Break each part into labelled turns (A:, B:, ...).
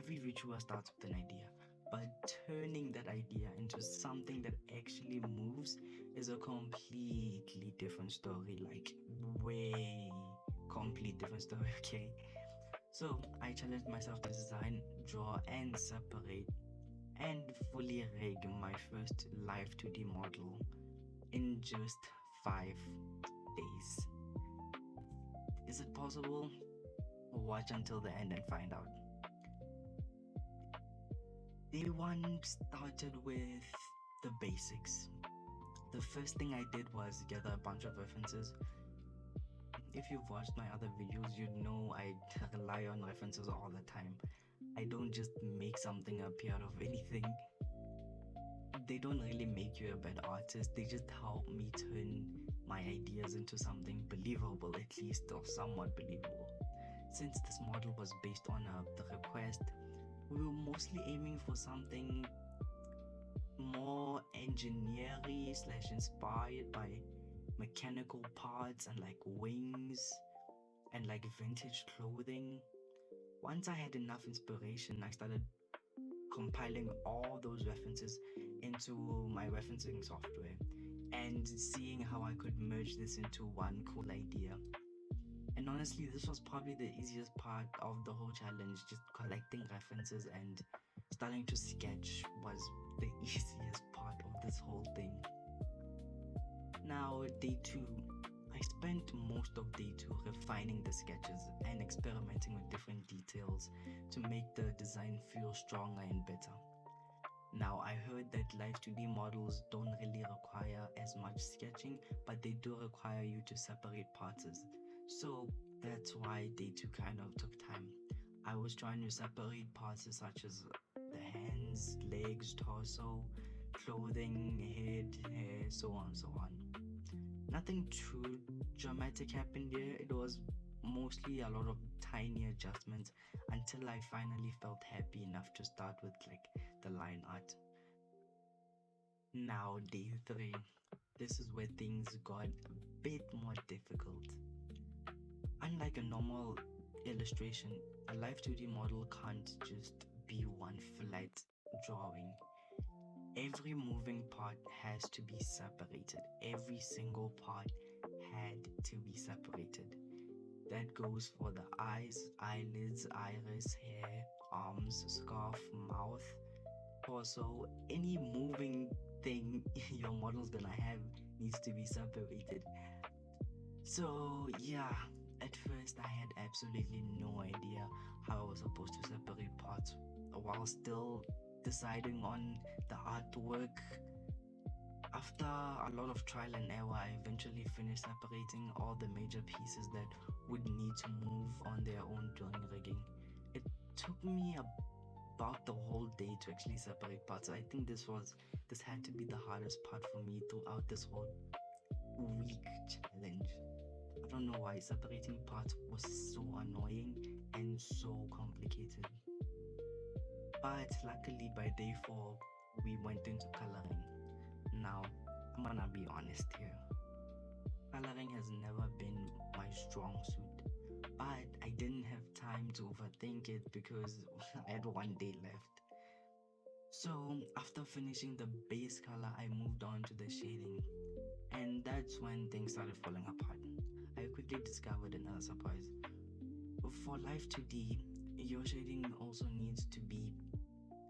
A: every VTuber starts with an idea, but turning that idea into something that actually moves is a completely different story. Like, way complete different story, okay? So I challenged myself to design, draw, and separate and fully rig my first live 2D model in just 5 days. Is it possible? Watch until the end and find out. Day one started with the basics. The first thing I did was gather a bunch of references. If you've watched my other videos, you'd know I rely on references all the time. I don't just make something up out of anything. They don't really make you a bad artist, they just help me turn my ideas into something believable, at least, or somewhat believable. Since this model was based on the request, we were mostly aiming for something more engineering / inspired by mechanical parts and like wings and like vintage clothing. Once I had enough inspiration, I started compiling all those references into my referencing software and seeing how I could merge this into one cool idea. And honestly, this was probably the easiest part of the whole challenge. Just collecting references and starting to sketch was the easiest part of this whole thing. Now, day two, I spent most of day two refining the sketches and experimenting with different details to make the design feel stronger and better. Now, I heard that live 2D models don't really require as much sketching, but they do require you to separate parts. So that's why day two kind of took time. I was trying to separate parts such as the hands, legs, torso, clothing, head, hair, so on and so on. Nothing too dramatic happened here. It was mostly a lot of tiny adjustments until I finally felt happy enough to start with like the line art. Now, day three. This is where things got a bit more difficult. Unlike a normal illustration, a live 2D model can't just be one flat drawing. Every moving part has to be separated. Every single part had to be separated. That goes for the eyes, eyelids, iris, hair, arms, scarf, mouth, torso. Any moving thing your model's gonna have needs to be separated. So yeah, at first I had absolutely no idea how I was supposed to separate parts while still deciding on the artwork. After a lot of trial and error, I eventually finished separating all the major pieces that would need to move on their own during rigging. It took me about the whole day to actually separate parts. I think this had to be the hardest part for me throughout this whole week challenge. I don't know why separating parts was so annoying and so complicated. But luckily by day 4, we went into coloring. Now, I'm gonna be honest here. Coloring has never been my strong suit, but I didn't have time to overthink it because I had one day left. So after finishing the base color, I moved on to the shading, and that's when things started falling apart. I quickly discovered another surprise. For Live 2D, your shading also needs to be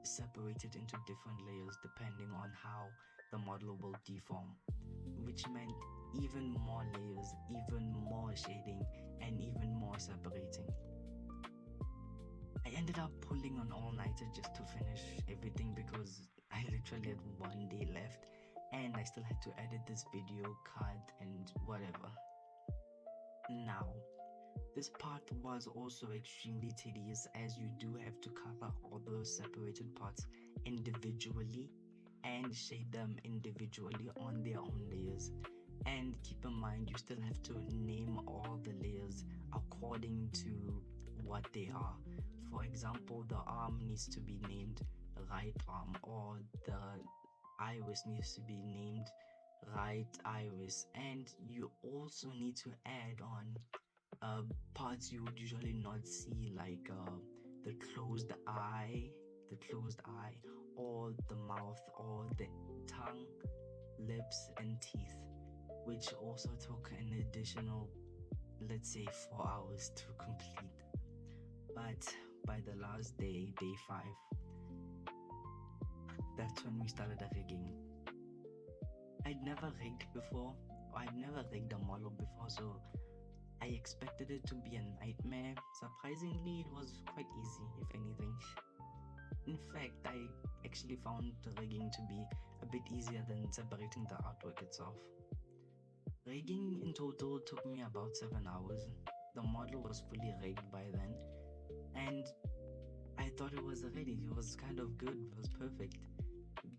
A: separated into different layers depending on how the model will deform, which meant even more layers, even more shading, and even more separating. I ended up pulling an all-nighter just to finish everything because I literally had one day left and I still had to edit this video, cut, and whatever. Now, this part was also extremely tedious as you do have to cover all those separated parts individually and shade them individually on their own layers. And keep in mind, you still have to name all the layers according to what they are. For example, the arm needs to be named right arm, or the iris needs to be named right iris, and you also need to add on parts you would usually not see, like the closed eye, the closed eye, or the mouth, or the tongue, lips, and teeth, which also took an additional, let's say, 4 hours to complete. But by the last day, day 5, that's when we started rigging. I'd never rigged before, or I'd never rigged a model before, so I expected it to be a nightmare. Surprisingly, it was quite easy, if anything. In fact, I actually found the rigging to be a bit easier than separating the artwork itself. Rigging in total took me about 7 hours. The model was fully rigged by then, and I thought it was ready. It was kind of good, it was perfect.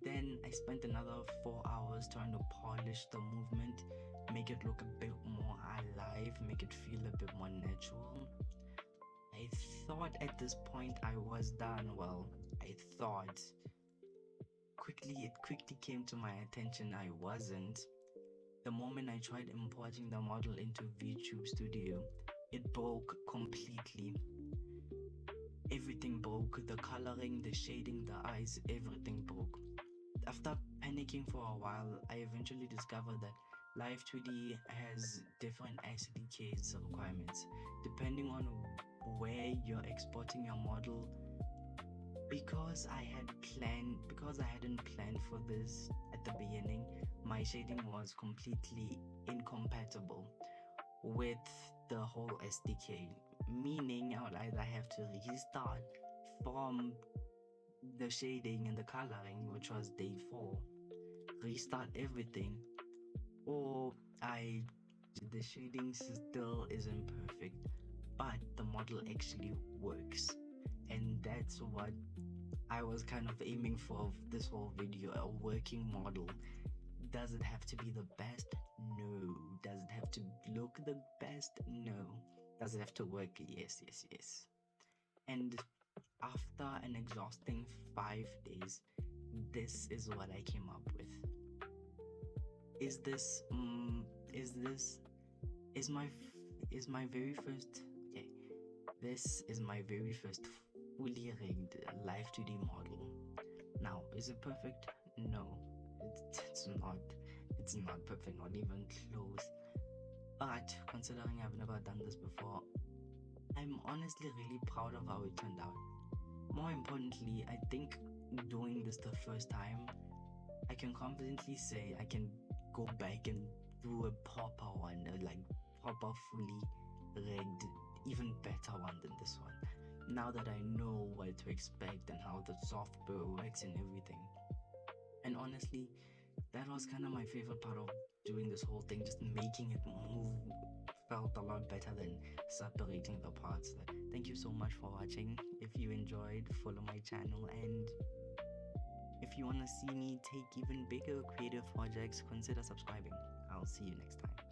A: Then I spent another 4 hours trying to polish the movement, make it look a bit more alive, make it feel a bit more natural. I thought at this point I was done. Well, I thought. It quickly came to my attention I wasn't. The moment I tried importing the model into VTuber Studio, it broke completely. Everything broke. The coloring, the shading, the eyes, everything broke. After panicking for a while, I eventually discovered that Live 2D has different SDKs requirements depending on where you're exporting your model. Because I hadn't planned for this at the beginning, my shading was completely incompatible with the whole SDK, meaning I would either have to restart from the shading and the coloring, which was day 4, restart everything, or the shading still isn't perfect, but the model actually works. And that's what I was kind of aiming for this whole video, a working model. Does it have to be the best? No. Does it have to look the best? No. Does it have to work? Yes. And after an exhausting 5 days, this is what I came up with. This is my very first fully rigged Live 2D model. Now, is it perfect? No, it's not. It's not perfect, not even close. But considering I've never done this before, I'm honestly really proud of how it turned out. More importantly, I think doing this the first time, I can confidently say I can go back and do a proper one, like proper fully rigged, even better one than this one. Now that I know what to expect and how the software works and everything. And honestly, that was kind of my favorite part of doing this whole thing. Just making it move felt a lot better than separating the parts. Thank you so much for watching. If you enjoyed, follow my channel, and if you want to see me take even bigger creative projects, consider subscribing. I'll see you next time.